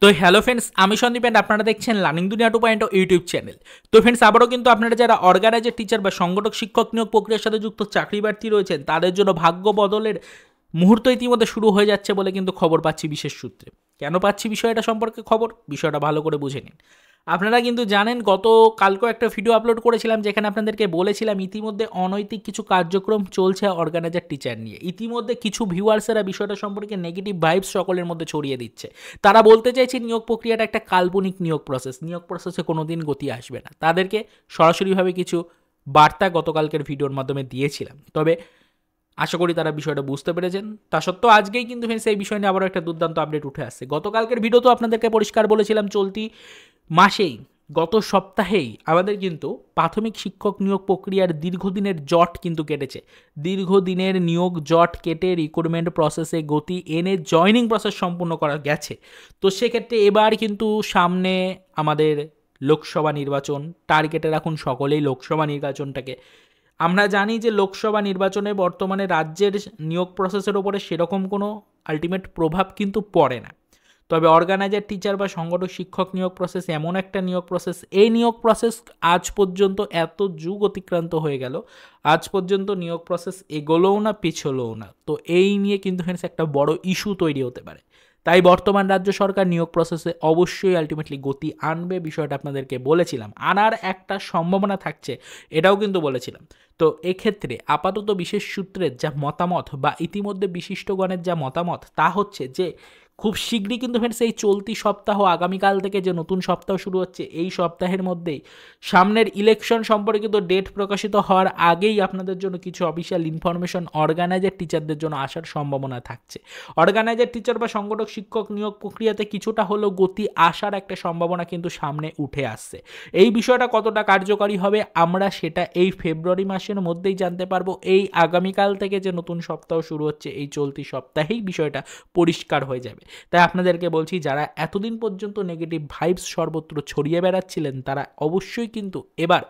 তো hello friends, আমি Sandeep and আপনারা দেখছেন লার্নিং দুনিয়া 2.0 ইউটিউব চ্যানেল। তো ফ্রেন্ডস, আবারও কিন্তু আপনারা যারা অর্গানাইজার টিচার বা সংগঠক শিক্ষক নিয়োগ প্রক্রিয়ার সাথে যুক্ত চাকরি প্রার্থী রয়েছেন, তাদের জন্য ভাগ্য বদলের মুহূর্ত ইতিমধ্যে শুরু হয়ে যাচ্ছে বলে কিন্তু খবর পাচ্ছি বিশেষ সূত্রে। কেন পাচ্ছি বিষয়টা সম্পর্কে খবর, বিষয়টা ভালো করে বুঝে নিন। আপনারা কিন্তু জানেন, কালকেও একটা ভিডিও আপলোড করেছিলাম যেখানে আপনাদেরকে বলেছিলাম ইতিমধ্যে অনৈতিক কিছু কার্যক্রম চলছে অর্গানাইজার টিচার নিয়ে। ইতিমধ্যে কিছু ভিউয়ার্সেরা বিষয়টা সম্পর্কে নেগেটিভ ভাইবস সকলের মধ্যে ছড়িয়ে দিচ্ছে। তারা বলতে চাইছে নিয়োগ প্রক্রিয়াটা একটা কাল্পনিক নিয়োগ প্রসেসে কোনোদিন গতি আসবে না। তাদেরকে সরাসরিভাবে কিছু বার্তা গতকালকের ভিডিওর মাধ্যমে দিয়েছিলাম, তবে আশা করি তারা বিষয়টা বুঝতে পেরেছেন। তা সত্ত্বেও আজকেই কিন্তু সেই বিষয় নিয়ে আবারও একটা দুর্দান্ত আপডেট উঠে আসছে। গতকালকের ভিডিও তো আপনাদেরকে পরিষ্কার বলেছিলাম, চলতি মাসেই গত সপ্তাহেই আমাদের কিন্তু প্রাথমিক শিক্ষক নিয়োগ প্রক্রিয়ার দীর্ঘদিনের জট কিন্তু কেটেছে। দীর্ঘদিনের নিয়োগ জট কেটে রিক্রুটমেন্ট প্রসেসে গতি এনে জয়নিং প্রসেস সম্পূর্ণ করা গেছে। তো সেক্ষেত্রে এবার কিন্তু সামনে আমাদের লোকসভা নির্বাচন, টার্গেটে রাখুন সকলেই লোকসভা নির্বাচনটাকে। আমরা জানি যে লোকসভা নির্বাচনে বর্তমানে রাজ্যের নিয়োগ প্রসেসের ওপরে সেরকম কোনো আলটিমেট প্রভাব কিন্তু পড়ে না। তবে অর্গানাইজার টিচার বা সংগঠক শিক্ষক নিয়োগ প্রসেস এমন একটা নিয়োগ প্রসেস, এই নিয়োগ প্রসেস আজ পর্যন্ত এত যুগ অতিক্রান্ত হয়ে গেল, আজ পর্যন্ত নিয়োগ প্রসেস এগোলোও না পিছলোও না। তো এই নিয়ে কিন্তু একটা বড় ইস্যু তৈরি হতে পারে। তাই বর্তমান রাজ্য সরকার নিয়োগ প্রসেসে অবশ্যই আলটিমেটলি গতি আনবে, বিষয়টা আপনাদেরকে বলেছিলাম। আনার একটা সম্ভাবনা থাকছে, এটাও কিন্তু বলেছিলাম। তো এক্ষেত্রে আপাতত বিশেষ সূত্রের যা মতামত বা ইতিমধ্যে বিশিষ্টগণের যা মতামত, তা হচ্ছে যে খুব শীঘ্রই কিন্তু এই চলতি সপ্তাহ, আগামীকাল থেকে যে নতুন সপ্তাহ শুরু হচ্ছে, এই সপ্তাহের মধ্যেই সামনের ইলেকশন সম্পর্কিত ডেট প্রকাশিত হওয়ার আগেই আপনাদের জন্য কিছু অফিসিয়াল ইনফরমেশন অর্গানাইজার টিচারদের জন্য আসার সম্ভাবনা থাকছে। অর্গানাইজার টিচার বা সংগঠক শিক্ষক নিয়োগ প্রক্রিয়াতে কিছুটা হলেও গতি আসার একটা সম্ভাবনা কিন্তু সামনে উঠে আসছে। এই বিষয়টা কতটা কার্যকরী হবে আমরা সেটা এই ফেব্রুয়ারি মাসের মধ্যেই জানতে পারবো। এই আগামীকাল থেকে যে নতুন সপ্তাহ শুরু হচ্ছে, এই চলতি সপ্তাহেই বিষয়টা পরিষ্কার হয়ে যাবে। তাই আপনাদেরকে বলছি, যারা এতদিন পর্যন্ত নেগেটিভ ভাইবস সর্বত্র ছড়িয়ে বেড়াচ্ছিলেন, তারা অবশ্যই কিন্তু এবার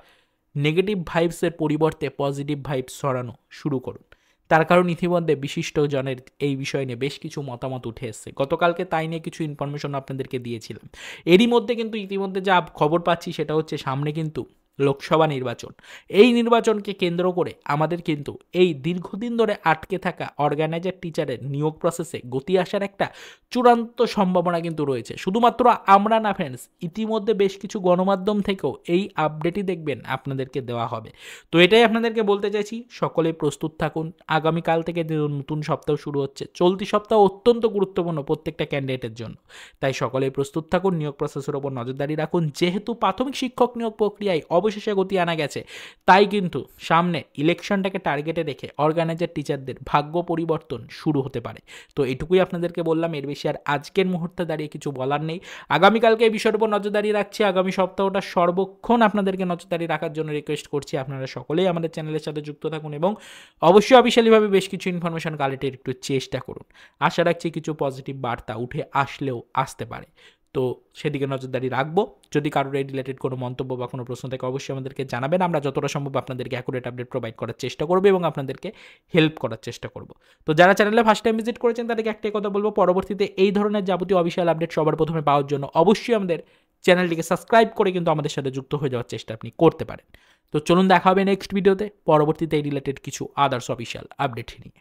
নেগেটিভ ভাইবসের পরিবর্তে পজিটিভ ভাইবস ছড়ানো শুরু করুন। তার কারণ ইতিমধ্যে বিশিষ্ট জনের এই বিষয় নিয়ে বেশ কিছু মতামত উঠে এসেছে। গতকালকে তাই নিয়ে কিছু ইনফরমেশন আপনাদেরকে দিয়েছিলাম। এরই মধ্যে কিন্তু ইতিমধ্যে যা খবর পাচ্ছি সেটা হচ্ছে সামনে কিন্তু লোকসভা নির্বাচন। এই নির্বাচনকে কেন্দ্র করে আমাদের কিন্তু এই দীর্ঘদিন ধরে আটকে থাকা অর্গানাইজার টিচারের নিয়োগ প্রসেসে গতি আসার একটা চূড়ান্ত সম্ভাবনা কিন্তু রয়েছে। শুধুমাত্র আমরা না ফ্রেন্ডস, ইতিমধ্যে বেশ কিছু গণমাধ্যম থেকেও এই আপডেটই দেখবেন আপনাদেরকে দেওয়া হবে। তো এটাই আপনাদেরকে বলতে চাইছি, সকলে প্রস্তুত থাকুন। আগামীকাল থেকে নতুন সপ্তাহ শুরু হচ্ছে। চলতি সপ্তাহ অত্যন্ত গুরুত্বপূর্ণ প্রত্যেকটা ক্যান্ডিডেটের জন্য। তাই সকলে প্রস্তুত থাকুন, নিয়োগ প্রসেসের ওপর নজরদারি রাখুন। যেহেতু প্রাথমিক শিক্ষক নিয়োগ প্রক্রিয়ায় অবশেষে গতি আনা গেছে, তাই কিন্তু সামনে ইলেকশনটাকে টার্গেটে রেখে অর্গানাইজার টিচারদের ভাগ্য পরিবর্তন শুরু হতে পারে। তো এটুকুই আপনাদেরকে বললাম, এর বেশি আর আজকের মুহূর্তে দাঁড়িয়ে কিছু বলার নেই। আগামীকালকে এই বিষয়ের উপর নজরদারি রাখছি। আগামী সপ্তাহটা সর্বক্ষণ আপনাদেরকে নজরদারি রাখার জন্য রিকোয়েস্ট করছি। আপনারা সকলেই আমাদের চ্যানেলের সাথে যুক্ত থাকুন এবং অবশ্যই অফিসিয়ালিভাবে বেশ কিছু ইনফরমেশন কালেক্টের একটু চেষ্টা করুন। আশা রাখছি কিছু পজিটিভ বার্তা উঠে আসলেও আসতে পারে। তো সেদিকে নজরদারি রাখবো। যদি কারোর এই রিলেটেড কোনো মন্তব্য বা কোনো প্রশ্ন থাকে অবশ্যই আমাদেরকে জানাবেন। আমরা যতটা সম্ভব আপনাদেরকে অ্যাকুরেট আপডেট প্রোভাইড করার চেষ্টা করবো এবং আপনাদেরকে হেল্প করার চেষ্টা করব। তো যারা চ্যানেলে ফার্স্ট টাইম ভিজিট করেছেন তাদেরকে একটাই কথা বলবো, পরবর্তীতে এই ধরনের যাবতীয় অফিসিয়াল আপডেট সবার প্রথমে পাওয়ার জন্য অবশ্যই আমাদের চ্যানেলটিকে সাবস্ক্রাইব করে কিন্তু আমাদের সাথে যুক্ত হয়ে যাওয়ার চেষ্টা আপনি করতে পারেন। তো চলুন দেখা হবে নেক্সট ভিডিওতে, পরবর্তীতে এই রিলেটেড কিছু আদার্স অফিসিয়াল আপডেট নিয়ে।